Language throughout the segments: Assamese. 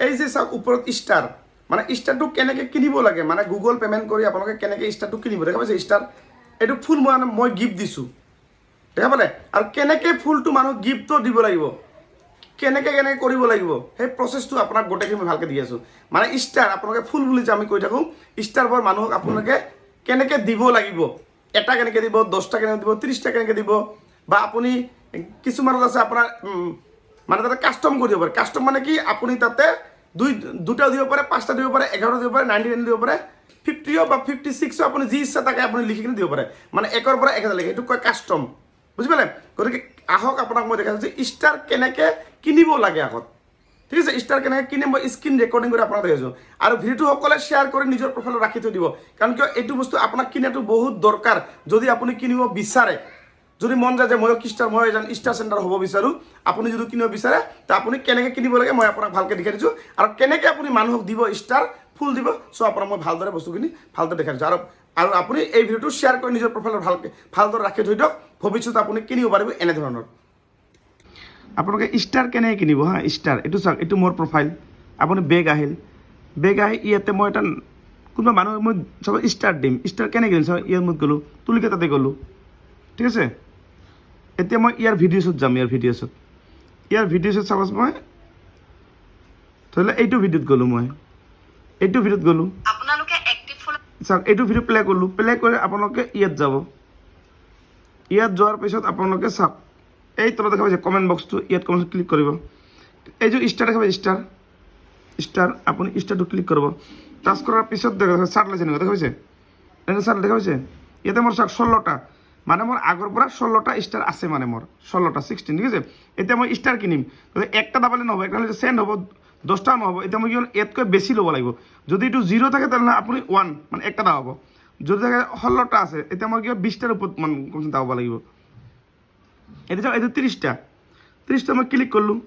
এই যে চাওক ওপৰত ষ্টাৰ মানে ষ্টাৰটো কেনেকৈ কিনিব লাগে মানে গুগল পে'মেণ্ট কৰি আপোনালোকে কেনেকৈ ষ্টাৰটো কিনিব দেখা পাইছে ষ্টাৰ এইটো ফুল মই গিফ্ট দিছোঁ দেখা পালে আৰু কেনেকৈ ফুলটো মানুহক গিফ্টটো দিব লাগিব কেনেকৈ কৰিব লাগিব সেই প্ৰচেছটো আপোনাক গোটেইখিনি মই ভালকৈ দি আছোঁ মানে ষ্টাৰ আপোনালোকে ফুল বুলি যে আমি কৈ থাকোঁ ষ্টাৰবোৰ মানুহক আপোনালোকে কেনেকৈ দিব লাগিব এটা কেনেকৈ দিব 10টা কেনেকৈ দিব 30টা কেনেকৈ দিব বা আপুনি কিছুমানত আছে আপোনাৰ মানে তাতে কাষ্টম কৰি দিব পাৰে কাষ্টম মানে কি আপুনি তাতে দুটাও দিব পাৰে 5টা দিব পাৰে 11টা দিব পাৰে 99 দিব পাৰে 50 বা 56 আপুনি যি ইচ্ছা তাকে আপুনি লিখি কিনে দিব পাৰে মানে 1ৰ পৰা 1000 লৈকে সেইটো কয় কাষ্টম বুজি পালে গতিকে আহক আপোনাক মই দেখাইছোঁ যে ষ্টাৰ কেনেকৈ কিনিব লাগে আগত ঠিক আছে ষ্টাৰ কেনেকৈ কিনে মই স্ক্ৰীন ৰেকৰ্ডিং কৰি আপোনাক দেখাইছোঁ আৰু ভিডিঅ'টো সকলোৱে শ্বেয়াৰ কৰি নিজৰ প্ৰফাইলত ৰাখি থৈ দিব কাৰণ কিয় এইটো বস্তু আপোনাক কিনাটো বহুত দৰকাৰ যদি আপুনি কিনিব বিচাৰে যদি মন যায় যে মই এজন ষ্টাৰ চেণ্টাৰ হ'ব বিচাৰোঁ আপুনি যদি কিনিব বিচাৰে ত আপুনি কেনেকৈ কিনিব লাগে মই আপোনাক ভালকৈ দেখাই দিছোঁ আৰু কেনেকৈ আপুনি মানুহক দিব ষ্টাৰ ফুল দিব চ' আপোনাক মই ভালদৰে বস্তুখিনি ভালদৰে দেখাই দিছোঁ আৰু আপুনি এই ভিডিঅ'টো শ্বেয়াৰ কৰি নিজৰ প্ৰফাইলত ভালদৰে ৰাখি থৈ দিয়ক ভৱিষ্যতে আপুনি কিনিব পাৰিব এনেধৰণৰ আপোনালোকে ষ্টাৰ কেনেকৈ কিনিব হা ষ্টাৰ এইটো চাওক এইটো মোৰ প্ৰফাইল আপুনি বেগ আহি ইয়াতে মই এটা কোনোবা মানুহ মই চাব ষ্টাৰ দিম ষ্টাৰ কেনেকৈ দিম চাব ইয়াত মই গ'লোঁ তুলিকে তাতে গ'লোঁ ঠিক আছে এতিয়া মই ইয়াৰ ভিডিঅ'ছত যাম ইয়াৰ ভিডিঅ'ছত চাপ'জ মই ধৰি লওক এইটো ভিডিঅ'ত গ'লোঁ চাওক এইটো ভিডিঅ' প্লে' কৰিলোঁ প্লে' কৰি আপোনালোকে ইয়াত যাব ইয়াত যোৱাৰ পিছত আপোনালোকে চাওক এই তলত দেখা পাইছে কমেণ্ট বক্সটো ইয়াত কমেণ্ট ক্লিক কৰিব এই যে ষ্টাৰ দেখা পাইছে ষ্টাৰ আপুনি ষ্টাৰটো ক্লিক কৰিব টাচ কৰাৰ পিছত দেখা চাৰ্ট লাগিছে এনেকুৱা দেখা পাইছে এনেকুৱা চাৰ্ট দেখা পাইছে ইয়াতে মোৰ চাওক 16টা মানে মোৰ আগৰ পৰা 16টা ষ্টাৰ আছে মানে মোৰ 16টা 16 ঠিক আছে এতিয়া মই ষ্টাৰ কিনিম একটা দাবালে নহ'ব একটা হ'লে চেণ্ড হ'ব 10টা নহ'ব এতিয়া মই কি হ'ল ইয়াতকৈ বেছি ল'ব লাগিব যদি এইটো 0 থাকে তেনেহ'লে আপুনি 1 মানে একটা দাবাব যদি থাকে 16টা আছে এতিয়া মই কি 20টাৰ ওপৰত মানে কমচে দাবাব লাগিব এতিয়া চাওক এইটো 30টা মই ক্লিক কৰিলোঁ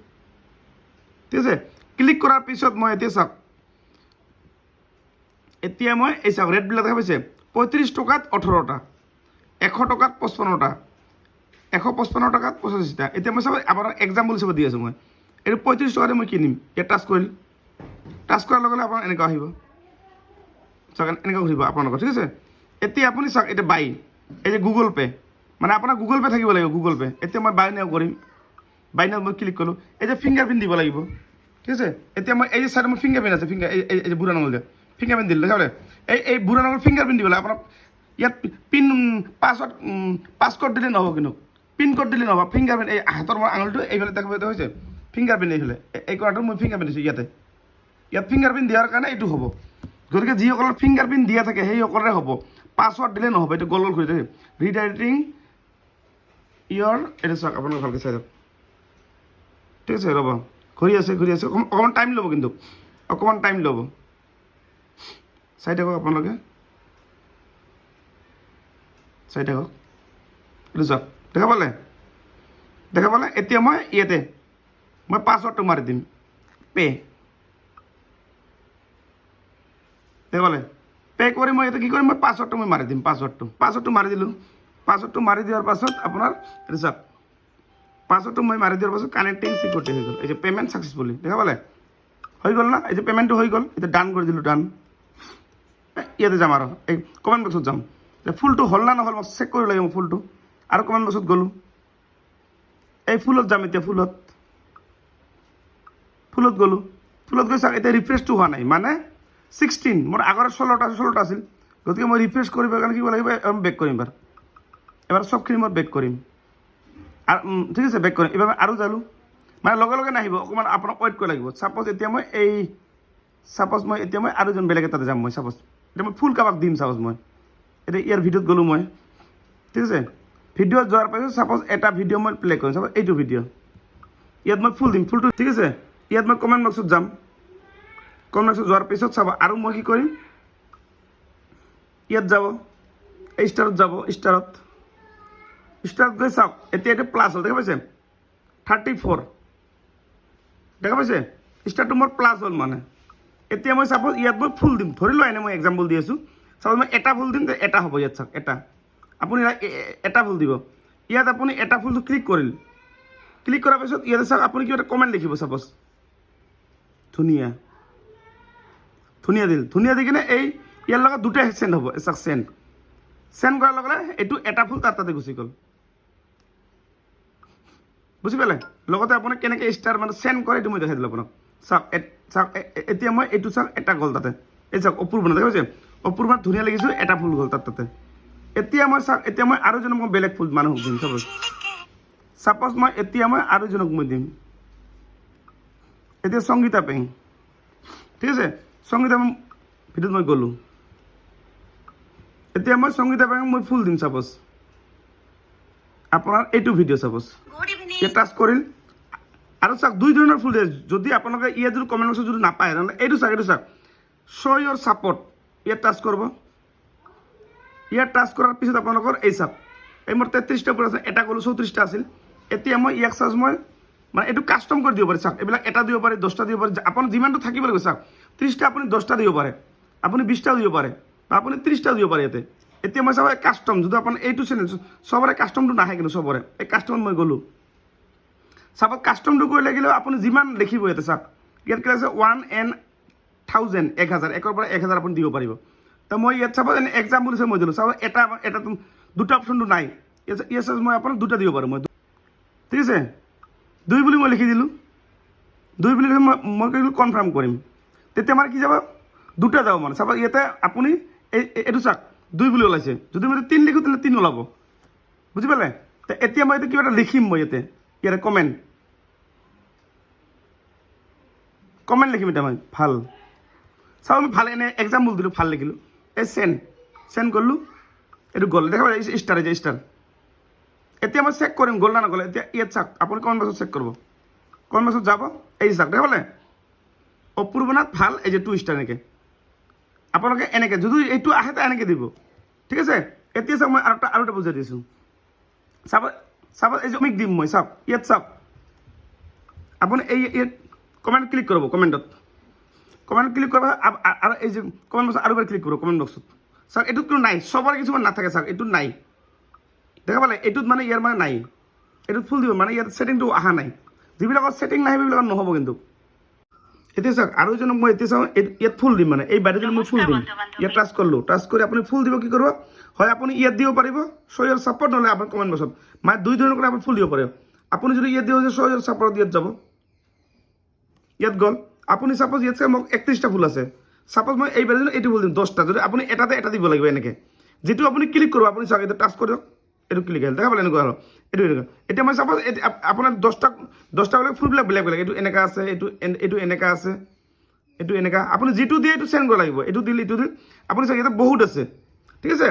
ঠিক আছে ক্লিক কৰাৰ পিছত মই এতিয়া চাওক এতিয়া মই এই চাওক ৰেটবিলাক দেখা পাইছে 35 টকাত 18টা 100 টকাত 55টা 155 টকাত 85টা এতিয়া মই চাব আপোনাৰ এক্সাম্পল হিচাপে দি আছোঁ মই এইটো 35 টকাতে মই কিনিম ইয়াত টাচ কৰাৰ লগে লগে আপোনাৰ এনেকুৱা আহিব চাওক এনেকুৱা ঘূৰিব আপোনালোকৰ ঠিক আছে এতিয়া আপুনি চাওক এতিয়া বাই এই যে গুগল পে' মানে আপোনাৰ গুগল পে' থাকিব লাগিব গুগল পে' এতিয়া মই বাই নাও কৰিম বাই নাও মই ক্লিক কৰিলোঁ এই যে ফিংগাৰ প্ৰিণ্ট দিব লাগিব ঠিক আছে এতিয়া মই এই যে চাইডে মোৰ ফিংগাৰ প্ৰিণ্ট আছে এই যে বুঢ়া নাঙল যে ফিংগাৰ প্ৰিণ্ট দিলোঁ দেখাবলৈ এই বুঢ়া নাঙল ফিংগাৰ প্ৰিণ্ট দিব লাগে আপোনাক ইয়াত পিন পাছৱৰ্ড দিলে নহ'ব কিন্তু পিন ক'ড দিলে নহ'ব ফিংগাৰ প্ৰিণ্ট এই হাতৰ মোৰ আঙুলিটো এইফালে দেখাব হৈছে ফিংগাৰ প্ৰিণ্ট এইফালে এই কৰাটো মই ফিংগাৰ প্ৰিণ্ট দিছোঁ ইয়াত ফিংগাৰ প্ৰিণ্ট দিয়াৰ কাৰণে এইটো হ'ব গতিকে যিসকলৰ ফিংগাৰ প্ৰিণ্ট দিয়া থাকে সেইসকলৰে হ'ব পাছৱৰ্ড দিলে নহ'ব এইটো গল ঘূৰি থাকে ৰিডাইৰেক্টিং ইয়ৰ এইটো চাওক আপোনালোকে ভালকৈ চাই দিয়ক ঠিক আছে ৰ'ব ঘূৰি আছে অকণমান টাইম ল'ব কিন্তু অকণমান টাইম ল'ব চাই থাকক আপোনালোকে এইটো চাওক দেখা পালে এতিয়া মই ইয়াতে মই পাছৱৰ্ডটো মাৰি দিম দেখা পালে পে' কৰি মই ইয়াতে কি কৰিম মই পাছৱৰ্ডটো মই মাৰি দিম পাছৱৰ্ডটো মাৰি দিলোঁ পাছৱৰ্ডটো মাৰি দিয়াৰ পাছত আপোনাৰ এইটো চাওক পাছৱৰ্ডটো মই মাৰি দিয়াৰ পাছত কানেক্টিং চিকিউৰিটি হৈ গ'ল এই যে পে'মেণ্ট ছাকচেছফুলি দেখা পালে হৈ গ'ল না এই যে পে'মেণ্টটো হৈ গ'ল এতিয়া ডান কৰি দিলোঁ ডান ইয়াতে যাম আৰু এই কমেণ্ট বক্সত যাম ফুলটো হ'ল না নহ'ল মই চেক কৰিব লাগিব ফুলটো আৰু কমেণ্ট বক্সত গ'লোঁ এই ফুলত যাম এতিয়া ফুলত গ'লোঁ গৈ চাওক এতিয়া ৰিফ্ৰেছটো হোৱা নাই মানে 16 মোৰ আগৰ 16টা আছিল গতিকে মই ৰিফ্ৰেছ কৰিবৰ কাৰণে কি কৰিব লাগিব বেক কৰিম এবাৰ চবখিনি মই বেক কৰিম আৰু ঠিক আছে বেক কৰিম এইবাৰ আৰু যালোঁ মানে লগে নাহিব অকণমান আপোনাক ৱেইট কৰিব লাগিব ছাপ'জ এতিয়া মই আৰু এজন বেলেগ এটাতে যাম মই ছাপ'জ এতিয়া মই ফুল কাৰোবাক দিম ছাপ'জ মই এতিয়া ইয়াৰ ভিডিঅ'ত গ'লোঁ মই ঠিক আছে ভিডিঅ'ত যোৱাৰ পাছত ছাপ'জ এটা ভিডিঅ' মই প্লে' কৰিম ছাপ'জ এইটো ভিডিঅ' ইয়াত মই ফুল দিম ফুলটো ঠিক আছে ইয়াত মই কমেণ্ট বক্সত যাম কমেণ্ট বক্সত যোৱাৰ পিছত চাব আৰু মই কি কৰিম ইয়াত যাব এই ষ্টাৰত যাব ষ্টাৰত গৈ চাওক এতিয়া এইটো প্লাছ হ'ল দেখা পাইছে 34 দেখা পাইছে ষ্টাৰটো মোৰ প্লাছ হ'ল মানে এতিয়া মই ছাপ'জ ইয়াত মই ফুল দিম ধৰি লোৱা এনে মই এক্সাম্পল দি আছোঁ ছাপ'জ মই এটা ফুল দিম এটা হ'ব ইয়াত চাওক আপুনি এটা ফুল দিব ইয়াত আপুনি এটা ফুলটো ক্লিক কৰাৰ পিছত ইয়াতে চাওক আপুনি কিবা এটা কমেণ্ট লিখিব ছাপ'জ ধুনীয়া ধুনীয়া দিল ধুনীয়া দি কিনে এই ইয়াৰ লগত দুটা চেণ্ড হ'ব চাওক চেণ্ড কৰাৰ লগে লগে এইটো এটা ফুল তাতে গুচি গ'ল বুজি পালে লগতে আপুনি কেনেকৈ ষ্টাৰ মানে চেণ্ড কৰে এইটো মই দেখাই দিলোঁ আপোনাক চাওক চাওক এতিয়া মই এইটো চাওক এটা গ'ল তাতে এই চাওক অপূৰ্বনা দেখা পাইছে অপূৰ্বনা ধুনীয়া লাগিছোঁ এটা ফুল গ'ল তাতে এতিয়া মই চাওক এতিয়া মই আৰু এজনক মই বেলেগ ফুল মানুহক দিম চাপ'জ মই এতিয়া মই আৰু এজনক মই দিম এতিয়া সংগীতা পেং ঠিক আছে সংগীতা ভিডিঅ'ত মই গ'লোঁ এতিয়া মই সংগীতা পেং মই ফুল দিম চাপ'জ আপোনাৰ এইটো ভিডিঅ' চাপ'জ ইয়াত টাচ কৰিল আৰু চাওক দুই ধৰণৰ ফুল দিয়ে যদি আপোনালোকে ইয়াত যদি কমেণ্ট বক্সত যদি নাপায় তেনেহ'লে এইটো চাওক শ্ব' ইয়ৰ ছাপৰ্ট ইয়াত টাচ কৰিব ইয়াত টাচ কৰাৰ পিছত আপোনালোকৰ এই চাওক এই মোৰ 33টা ফুল আছে এটা গ'লোঁ 34টা আছিল এতিয়া মই ইয়াক চাৰ্জ মই মানে এইটো কাষ্টম কৰি দিব পাৰে চাওক এইবিলাক এটা দিব পাৰে 10টা দিব পাৰে আপোনাৰ যিমানটো থাকিব লাগিব চাওক 30টা আপুনি 10টা দিব পাৰে আপুনি 20টাও দিব পাৰে বা আপুনি 30টাও দিব পাৰে ইয়াতে এতিয়া মই চাব কাষ্টম যদি আপোনাৰ এইটো চেনেল চবৰে কাষ্টমটো নাহে কিন্তু চবৰে এই কাষ্টমত মই গ'লোঁ চাব কাষ্টমটো কৰি লাগিলেও আপুনি যিমান দেখিব ইয়াতে চাওক ইয়াত কি আছে 1,000 1000 1ৰ পৰা 1000 আপুনি দিব পাৰিব তো মই ইয়াত চাব এনে এক্সাম্পল হিচাপে মই দিলোঁ চাব এটা দুটা অপশ্যনটো নাই ইয়াত মই আপোনাক দুটা দিব পাৰোঁ মই ঠিক আছে 2 বুলি মই লিখি দিলোঁ 2 বুলি মই কৈছিলোঁ কনফাৰ্ম কৰিম তেতিয়া মানে কি যাব দুটা যাব মানে চাব ইয়াতে আপুনি এইটো চাওক 2 বুলি ওলাইছে যদি মই 3 লিখোঁ তেতিয়াহ'লে 3 ওলাব বুজি পালে তো এতিয়া মই কিবা এটা লিখিম মই ইয়াতে কমেণ্ট লিখিম এতিয়া মই ভাল চাওক আমি ভাল এনে এক্সাম্পল দিলোঁ ভাল লিখিলোঁ এই চেণ্ড কৰিলোঁ এইটো গ'ল দেখা পাই ষ্টাৰ এতিয়া মই চেক কৰিম গ'ল না নগ'ল এতিয়া ইয়াত চাওক আপুনি কমেণ্ট বক্সত চেক কৰিব কমেণ্ট বক্সত যাব এই চাওক দেখা পালে অপূৰ্বনাথ ভাল এই যে 2 ষ্টাৰ এনেকৈ আপোনালোকে এনেকৈ যদি এইটো আহে তো এনেকৈ দিব ঠিক আছে এতিয়া চাওক মই আৰু এটা বুজাই দিছোঁ চাব এই যে অমিক দিম মই চাওক ইয়াত চাওক আপুনি ইয়াত কমেণ্ট ক্লিক কৰিব কমেণ্টত কমেণ্ট ক্লিক কৰিব আৰু এই যে কমেণ্ট বক্সত আৰু এবাৰ ক্লিক কৰিব কমেণ্ট বক্সত চাওক এইটোত কোনো নাই চবৰে কিছুমান নাথাকে চাওক এইটোত নাই দেখা পালে এইটোত মানে ইয়াৰ মানে নাই এইটোত ফুল দিব মানে ইয়াত ছেটিংটো অহা নাই যিবিলাকৰ ছেটিং নাই সেইবিলাকৰ নহ'ব কিন্তু এতিয়া চাওক আৰু এজনক মই এতিয়া চাওঁ ইয়াত ফুল দিম মানে এই বাইদেউজনক মই ফুল দিম ইয়াত টাচ কৰিলোঁ টাচ কৰি আপুনি ফুল দিব কি কৰিব হয় আপুনি ইয়াত দিব পাৰিব শ্ব' ইয়ৰ ছাপৰ্ট নহ'লে আপোনাৰ কমেণ্ট বক্সত মানে দুই ধৰণৰ কৰি আপুনি ফুল দিব পাৰিব আপুনি যদি ইয়াত দিব যে শ্ব' ইয়ৰ ছাপৰ্ট ইয়াত যাব ইয়াত গ'ল আপুনি চাপ'জ ইয়াত মোক 31টা ফুল আছে চাপ'জ মই এই বাইদেউজনক এইটো ফুল দিম 10টা যদি আপুনি এটাতে এটা দিব লাগিব এনেকৈ যিটো আপুনি ক্লিক কৰিব আপুনি চাওক এতিয়া টাচ কৰক এইটো ক্লিক আহিল দেখা পালে এনেকুৱা হ'ল এইটো এনেকুৱা এতিয়া মই চাপ'জ আপোনাৰ 10টা বেলেগ ফুলবিলাক বেলেগ এইটো এনেকুৱা আছে এইটো এনেকুৱা আছে এইটো এনেকুৱা আপুনি যিটো দিয়ে এইটো চেণ্ড কৰিব লাগিব এইটো দিলে এইটো দিল আপুনি চাওক ইয়াতে বহুত আছে ঠিক আছে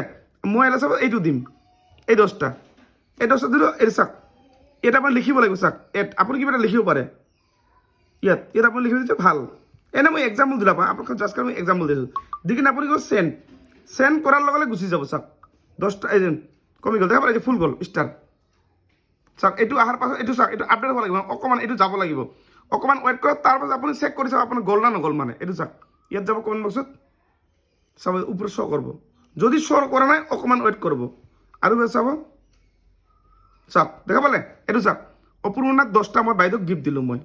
মই এটা চাপ'জ এইটো দিম এই 10টা দিলোঁ এইটো চাওক ইয়াত আপুনি লিখিব লাগিব চাওক আপুনি কিবা এটা লিখিব পাৰে ইয়াত আপুনি লিখি দিছে ভাল এনে মই এক্সাম্পল দিলোঁ আপোনাক জাষ্ট মই এক্সাম্পল দিছোঁ দি কিনে আপুনি কয় চেণ্ড কৰাৰ লগে লগে গুচি যাব চাওক 10টা এই কমি গ'ল দেখা পালে ফুল গ'ল ষ্টাৰ চাওক এইটো অহাৰ পাছত এইটো চাওক এইটো আপডেট হ'ব লাগিব অকণমান এইটো যাব লাগিব অকণমান ৱেইট কৰক তাৰপাছত আপুনি চেক কৰি চাওক আপোনাৰ গ'ল না নগ'ল মানে এইটো চাওক ইয়াত যাব কমেণ্ট বক্সত চাব ওপৰত শ্ব' কৰিব যদি শ্ব' কৰা নাই অকণমান ৱেইট কৰিব আৰু চাব চাওক দেখা পালে এইটো চাওক অপূৰ্ণনাথ 10টা মই বাইদেউক গিফ্ট দিলোঁ মই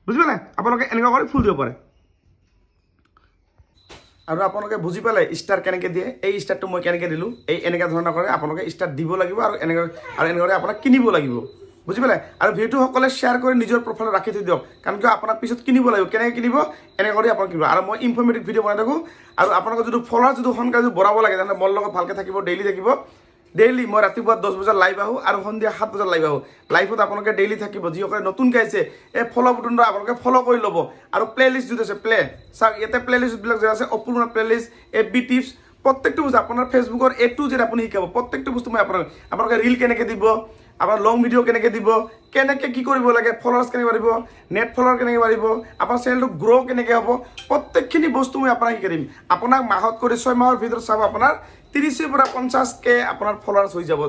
বুজি পালে আপোনালোকে এনেকুৱা কৰি ফুল দিব পাৰে আৰু আপোনালোকে বুজি পালে ষ্টাৰ কেনেকৈ দিয়ে এই ষ্টাৰটো মই কেনেকৈ দিলোঁ এই এনেকুৱা ধৰণৰ কৰে আপোনালোকে ষ্টাৰ দিব লাগিব আৰু এনেকৈ আপোনাক কিনিব লাগিব বুজি পালে আৰু ভিডিঅ'টো সকলে শ্বেয়াৰ কৰি নিজৰ প্ৰফাইলত ৰাখি থৈ দিয়ক কাৰণ কিয় আপোনাক পিছত কিনিব লাগিব কেনেকৈ কিনিব এনেকৈ কৰি আপোনাক কিনিব আৰু মই ইনফৰ্মেটিভ ভিডিঅ' বনাই থাকোঁ আৰু আপোনালোকৰ যদি ফলোৱাৰ যদি সোনকালে যদি বঢ়াব লাগে তেনেহ'লে মোৰ লগত ভালকৈ থাকিব ডেইলি থাকিব ডেইলি মই ৰাতিপুৱা 10 বজাত লাইভ আহোঁ আৰু সন্ধিয়া 7 বজাত লাইভ আহোঁ লাইভত আপোনালোকে ডেইলি থাকিব যিসকলে নতুনকৈ আহিছে এই ফ'ল' বুটনটো আপোনালোকে ফ'ল' কৰি ল'ব আৰু প্লে'লিষ্ট যিটো আছে চাওক ইয়াতে প্লে'লিষ্টবিলাক যে আছে অপূৰ্ণ প্লে'লিষ্ট FB টিপছ প্ৰত্যেকটো বস্তু আপোনাৰ ফেচবুকৰ A to Z আপুনি শিকাব প্ৰত্যেকটো বস্তু মই আপোনালোকে ৰীল কেনেকৈ দিব আপোনাৰ লং ভিডিঅ' কেনেকৈ দিব কেনেকৈ কি কৰিব লাগে ফলোৱাৰ্ছ কেনেকৈ বাঢ়িব নেট ফলোৱাৰ কেনেকৈ বাঢ়িব আপোনাৰ চেনেলটো গ্ৰ' কেনেকৈ হ'ব প্ৰত্যেকখিনি বস্তু মই আপোনাক শিকাই দিম আপোনাক মাহত কৰি 6 মাহৰ ভিতৰত চাব আপোনাৰ 30ৰ পৰা 50K আপোনাৰ ফলোৱাৰ্ছ হৈ যাব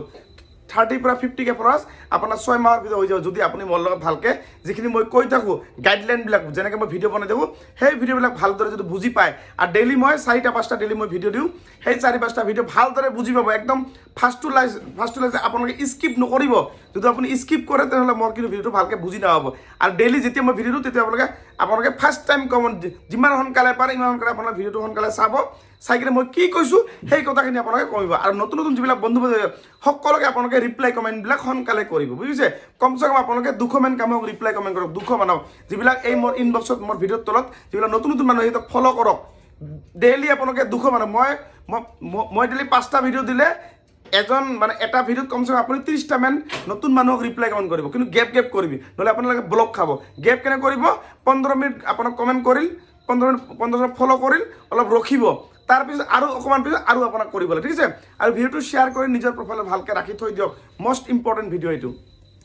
30 পৰা 50K ফলোৱাৰ্ছ আপোনাৰ 6 মাহৰ ভিতৰত হৈ যাব যদি আপুনি মোৰ লগত ভালকৈ যিখিনি মই কৈ থাকোঁ গাইডলাইনবিলাক যেনেকৈ মই ভিডিঅ' বনাই থাকোঁ সেই ভিডিঅ'বিলাক ভালদৰে যদি বুজি পায় আৰু ডেইলি মই 4-5টা ডেইলি মই ভিডিঅ' দিওঁ সেই 4-5টা ভিডিঅ' ভালদৰে বুজি পাব একদম ফাৰ্ষ্ট টু লাষ্ট আপোনালোকে স্কিপ নকৰিব যদি আপুনি স্কিপ কৰে তেনেহ'লে মোৰ কিন্তু ভিডিঅ'টো ভালকৈ বুজি নাপাব আৰু ডেইলি যেতিয়া মই ভিডিঅ' দিওঁ তেতিয়া আপোনালোকে ফাৰ্ষ্ট টাইম কমেণ্ট যিমান সোনকালে পাৰে ইমান সোনকালে আপোনাৰ ভিডিঅ'টো সোনকালে চাব চাই কিনে মই কি কৈছোঁ সেই কথাখিনি আপোনালোকে কৰিব আৰু নতুন নতুন যিবিলাক বন্ধু সকলোকে আপোনালোকে ৰিপ্লাই কমেণ্টবিলাক সোনকালে কৰিব বুজিছে কমচে কম আপোনালোকে 200 মান কামক ৰিপ্লাই কমেণ্ট কৰক 200 মানক যিবিলাক এই মোৰ ইনবক্সত মোৰ ভিডিঅ'ৰ তলত যিবিলাক নতুন নতুন মানুহ সিহঁতক ফ'ল' কৰক ডেইলি আপোনালোকে 200 মানুহ মই ডেইলি 5টা ভিডিঅ' দিলে এজন মানে এটা ভিডিঅ'ত কমচে কম আপুনি 30টা মান নতুন মানুহক ৰিপ্লাই কমেণ্ট কৰিব কিন্তু গেপ কৰিবি নহ'লে আপোনালোকে ব্লক খাব গেপ কেনে কৰিব 15 মিনিট আপোনাক কমেণ্ট কৰিল 15 ফ'ল' কৰিল অলপ ৰখিব তাৰপিছত আৰু অকণমান পিছত আৰু আপোনাক কৰিব লাগে ঠিক আছে আৰু ভিডিঅ'টো শ্বেয়াৰ কৰি নিজৰ প্ৰফাইলত ভালকৈ ৰাখি থৈ দিয়ক মষ্ট ইম্পৰ্টেণ্ট ভিডিঅ' এইটো